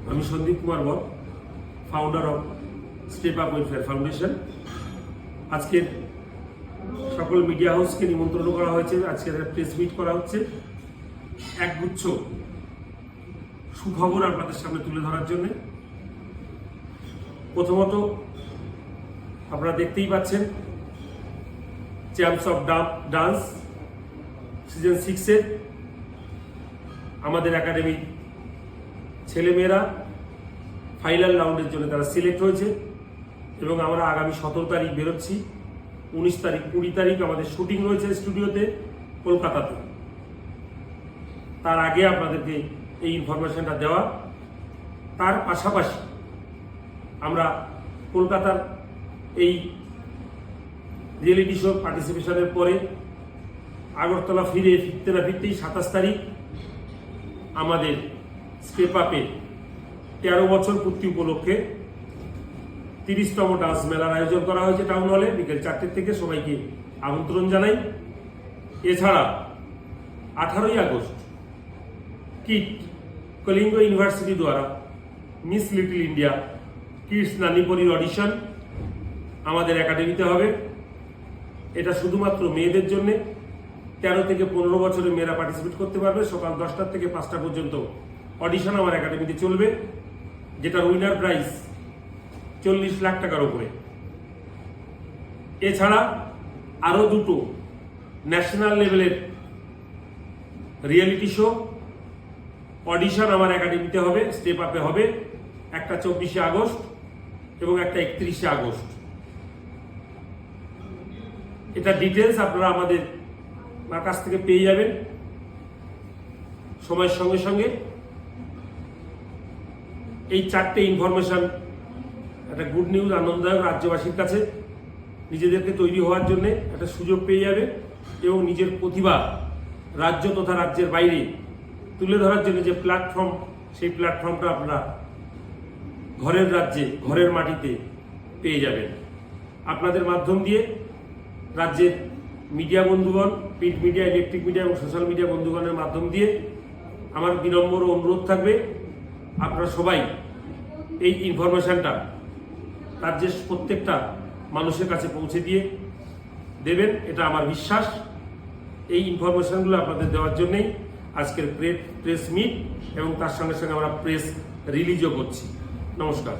আমি সন্দীপ কুমার বর, founder of step up welfare foundation. আজকের সকল মিডিয়া হাউসকে নিমন্ত্রণ করা হয়েছে। আজকে প্রেস মিট করা হচ্ছে একগুচ্ছ সুখবর আপনাদের সামনে তুলে ধরার জন্য। প্রথমত, আপনারা দেখতেই পাচ্ছেন চ্যাম্পস অফ ডান্স সিজন 6-এর আমাদের একাডেমির ছেলেমেয়েরা ফাইনাল রাউন্ডের জন্য তারা সিলেক্ট হয়েছে এবং আমরা আগামী 17 তারিখ বেরোচ্ছি। 19 তারিখ 20 তারিখ আমাদের শুটিং রয়েছে স্টুডিওতে কলকাতাতে। তার আগে আপনাদেরকে এই ইনফরমেশনটা দেওয়া। তার পাশাপাশি আমরা কলকাতার এই রিয়েলিটি শো পার্টিসিপেশনের পরে আগরতলা ফিরতে না ফিরতেই 27 তারিখ আমাদের স্টেপ আপে 13 বছর পূর্তি উপলক্ষে 30তম ডান্স মেলার আয়োজন করা হয়েছে টাউন হলে বিকেল 4টে থেকে। সবাইকে আমন্ত্রণ জানাই। এছাড়া 18ই আগস্ট কিট কলিঙ্গ ইউনিভার্সিটি দ্বারা মিস লিটল ইন্ডিয়া কিডস নানিপরির অডিশন আমাদের একাডেমিতে হবে। এটা শুধুমাত্র মেয়েদের জন্য। 13 থেকে 15 বছরের মেয়েরা পার্টিসিপেট করতে পারবে। সকাল 10টা থেকে 5টা পর্যন্ত অডিশন আমার একাডেমিতে চলবে, যেটা উইনার প্রাইজ 40 লাখ টাকার উপরে। এছাড়া আরো দুটো ন্যাশনাল লেভেলের রিয়েলিটি শো অডিশন আমার একাডেমিতে হবে, স্টেপ আপে হবে। একটা 24শে আগস্ট এবং একটা 31শে আগস্ট। এটা ডিটেলস আপনারা আমাদের কাছ থেকে পেয়ে যাবেন সময়ের সঙ্গে সঙ্গে। এই 4টে ইনফরমেশন একটা গুড নিউজ, আনন্দদায়ক রাজ্যবাসীর কাছে। নিজেদেরকে তৈরি হওয়ার জন্য একটা সুযোগ পেয়ে যাবে এবং নিজের প্রতিভা রাজ্য তথা রাজ্যের বাইরে তুলে ধরার জন্য যে প্ল্যাটফর্ম, সেই প্ল্যাটফর্মটা আপনারা ঘরের রাজ্যে ঘরের মাটিতে পেয়ে যাবেন। আপনাদের মাধ্যম দিয়ে রাজ্যের মিডিয়া বন্ধুগণ, প্রিন্ট মিডিয়া, ইলেকট্রিক মিডিয়া এবং সোশ্যাল মিডিয়া বন্ধুগণের মাধ্যম দিয়ে আমার বিনম্র অনুরোধ থাকবে আপনারা সবাই এই ইনফরমেশনটা রাজ্যের প্রত্যেকটা মানুষের কাছে পৌঁছে দিয়ে দেবেন, এটা আমার বিশ্বাস। এই ইনফরমেশনগুলো আপনাদের দেওয়ার জন্যই আজকের প্রেস মিট এবং তার সঙ্গে সঙ্গে আমরা প্রেস রিলিজও করছি। নমস্কার।